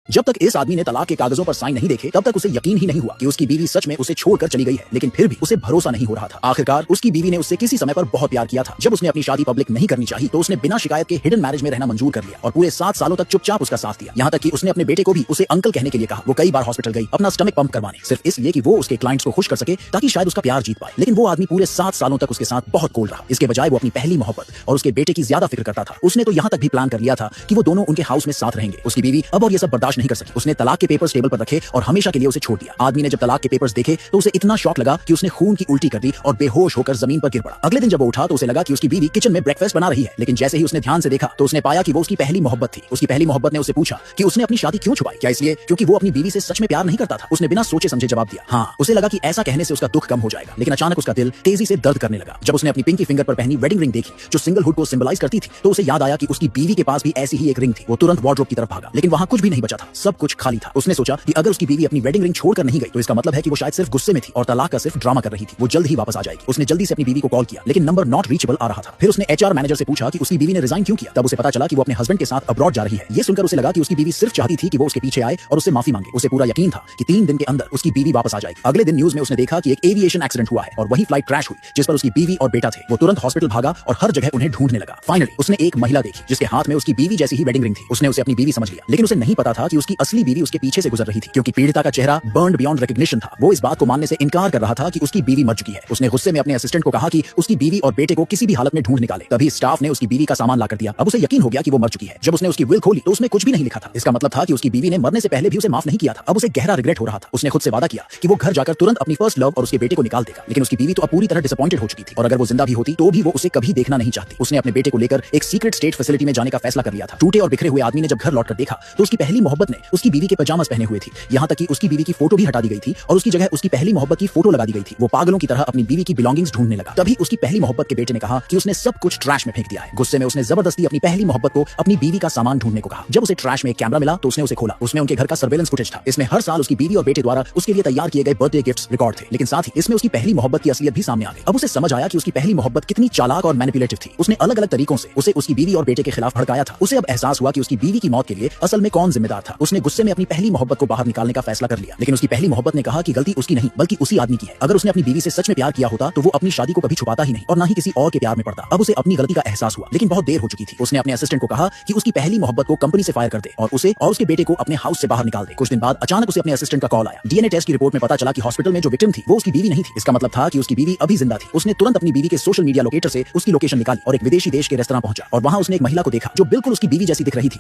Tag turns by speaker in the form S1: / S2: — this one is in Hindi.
S1: जब तक इस आदमी ने तलाक के कागजों पर साइन नहीं देखे तब तक उसे यकीन ही नहीं हुआ कि उसकी बीवी सच में उसे छोड़कर चली गई है, लेकिन फिर भी उसे भरोसा नहीं हो रहा था। आखिरकार उसकी बीवी ने उससे किसी समय पर बहुत प्यार किया था। जब उसने अपनी शादी पब्लिक नहीं करनी चाहिए तो उसने बिना शिकायत के हिडन मैरिज में रहना मंजूर कर लिया और पूरे 7 सालों तक चुपचाप उसका साथ दिया। यहाँ तक कि उसने अपने बेटे को भी उसे अंकल कहने के लिए कहा। वो कई बार हॉस्पिटल गई अपना स्टमक पंप करवाने, सिर्फ इसलिए कि वो उसके क्लाइंट्स को खुश कर सके ताकि शायद उसका प्यार जीत पाए। लेकिन वो आदमी पूरे 7 सालों तक उसके साथ बहुत कोल्ड रहा। इसके बजाय वो अपनी पहली मोहब्बत और उसके बेटे की ज्यादा फिक्र करता था। उसने तो यहाँ तक भी प्लान कर लिया था कि वो दोनों उनके हाउस में साथ रहेंगे। उसकी बीवी अब और ये सब बर्दाश्त नहीं कर सकी। उसने तलाक के पेपर्स टेबल पर रखे और हमेशा के लिए उसे छोड़ दिया। आदमी ने जब तलाक के पेपर्स देखे तो उसे इतना शॉक लगा कि उसने खून की उल्टी कर दी और बेहोश होकर जमीन पर गिर पड़ा। अगले दिन जब वो उठा तो उसे लगा कि उसकी बीवी किचन में ब्रेकफास्ट बना रही है, लेकिन जैसे ही उसने ध्यान से देखा तो उसने पाया कि वो उसकी पहली मोहब्बत थी। उसकी पहली मोहब्बत ने उसे पूछा कि उसने अपनी शादी क्यों छुपाई। क्या इसलिए क्योंकि वो अपनी बीवी से सच में प्यार नहीं करता था? उसने बिना सोचे समझे जवाब दिया हाँ। उसे लगा कि ऐसा कहने से उसका दुख कम हो जाएगा, लेकिन अचानक उसका दिल तेजी से दर्द करने लगा। जब उसने अपनी पिंकी फिंगर पर पहनी वेडिंग रिंग देखी जो सिंगलहुड को सिंबलाइज करती थी तो उसे याद आया कि उसकी बीवी के पास भी ऐसी ही एक रिंग थी। वो तुरंत वार्डरोब की तरफ भागा, लेकिन वहां कुछ भी नहीं बचा था, सब कुछ खाली था। उसने सोचा कि अगर उसकी बीवी अपनी वेडिंग रिंग छोड़कर नहीं गई तो इसका मतलब है कि वो शायद सिर्फ गुस्से में थी और तलाक का सिर्फ ड्रामा कर रही थी। वो जल्द ही वापस आ जाएगी। उसने जल्दी से अपनी बीवी को कॉल किया, लेकिन नंबर नॉट रीचेबल आ रहा था। फिर उसने एचआर मैनेजर से पूछा कि उसकी बीवी ने रिजाइन क्यों किया। तब उसे पता चला कि वो अपने हस्बैंड के साथ अब्रॉड जा रही है। ये सुनकर उसे लगा कि उसकी बीवी सिर्फ चाहती थी कि वो उसके पीछे आए और उससे माफी मांगे। उसे पूरा यकीन था कि 3 दिन के अंदर उसकी बीवी वापस आ जाएगी। अगले दिन न्यूज में उसने देखा कि एक एविएशन एक्सीडेंट हुआ है और वही फ्लाइट क्रैश हुई जिस पर उसकी बीवी और बेटा थे। वो तुरंत हॉस्पिटल भागा और हर जगह उन्हें ढूंढने लगा। फाइनली उसने एक महिला देखी जिसके हाथ में उसकी बीवी जैसी ही वेडिंग रिंग थी। उसने उसे अपनी बीवी समझ लिया, लेकिन उसे नहीं पता था कि उसकी असली बीवी उसके पीछे से गुजर रही थी। क्योंकि पीड़िता का चेहरा बर्न्ड बियॉन्ड रिकॉग्निशन था। वो इस बात को मानने से इनकार कर रहा था कि उसकी बीवी मर चुकी है। उसने गुस्से में अपने असिस्टेंट को कहा कि उसकी बीवी और बेटे को किसी भी हालत में ढूंढ निकाले। तभी स्टाफ ने उसकी बीवी का सामान लाकर दिया। अब उसे यकीन हो गया कि वो मर चुकी है। जब उसने उसकी विल खोली तो उसमें कुछ भी नहीं लिखा था। इसका मतलब था कि उसकी बीवी ने मरने से पहले भी उसे माफ नहीं किया था। अब उसे गहरा रिग्रेट हो रहा था। उसने खुद से वादा किया कि वो घर जाकर तुरंत अपनी फर्स्ट लव और उसके बेटे को निकाल देगा, लेकिन उसकी बीवी तो अब पूरी तरह डिसअपॉइंटेड हो चुकी थी और अगर वो जिंदा भी होती तो भी वो उसे कभी देखना नहीं चाहती। उसने अपने बेटे को लेकर एक सीक्रेट स्टेट फैसिलिटी में जाने का फैसला कर लिया था। टूटे और बिखरे हुए आदमी ने जब घर लौटकर देखा तो उसकी पहली मोहब्बत ने उसकी बीवी के पजामास पहने हुए थी। यहाँ तक कि उसकी बीवी की फोटो भी हटा दी गई थी और उसकी जगह उसकी पहली मोहब्बत की फोटो लगा दी गई थी। वो पागलों की तरह अपनी बीवी की बिलोंगिंग्स ढूंढने लगा। तभी उसकी पहली मोहब्बत के बेटे ने कहा कि उसने सब कुछ ट्रैश में फेंक दिया है। गुस्से में उसने जबरदस्ती अपनी पहली मोहब्बत को अपनी बीवी का सामान ढूंढने को कहा। जब उसे ट्रैश में एक कैमरा मिला तो उसने उसे खोला। उसमें उनके घर का सर्वेलेंस फुटेज था। इसमें हर साल उसकी बीवी और बेटे द्वारा उसके लिए तैयार किए गए बर्थडे गिफ्ट्स रिकॉर्ड थे, लेकिन साथ ही इसमें उसकी पहली मोहब्बत की असलियत भी सामने आ गई। अब उसे समझ आया कि उसकी पहली मोहब्बत कितनी चालाक और मैनिपुलेटिव थी। उसने अलग अलग तरीकों से उसे उसकी बीवी और बेटे के खिलाफ भड़काया था। उसे अब एहसास हुआ कि उसकी बीवी की मौत के लिए असल में कौन जिम्मेदार था। उसने गुस्से में अपनी पहली मोहब्बत को बाहर निकालने का फैसला कर लिया, लेकिन उसकी पहली मोहब्बत ने कहा कि गलती उसकी नहीं बल्कि उसी आदमी की है। अगर उसने अपनी बीवी से सच में प्यार किया होता तो वो अपनी शादी को कभी छुपाता ही नहीं और ना ही किसी और के प्यार में पड़ता। अब उसे अपनी गलती का एहसास हुआ, लेकिन बहुत देर हो चुकी थी। उसने अपने असिस्टेंट को कहा कि उसकी पहली मोहब्बत को कंपनी से फायर कर दे और उसे और उसके बेटे को अपने हाउस से बाहर निकाल दे। कुछ दिन बाद अचानक उसे अपने असिस्टेंट का कॉल आया। डीएनए टेस्ट की रिपोर्ट में पता चला कि हॉस्पिटल में जो विक्टिम थी वो उसकी बीवी नहीं थी। इसका मतलब था कि उसकी बीवी अभी जिंदा थी। उसने तुरंत अपनी बीवी के सोशल मीडिया लोकेटर से उसकी लोकेशन निकाली और एक विदेशी देश के रेस्तरां पहुंचा और वहां उसने एक महिला को देखा जो बिल्कुल उसकी बीवी जैसी दिख रही थी।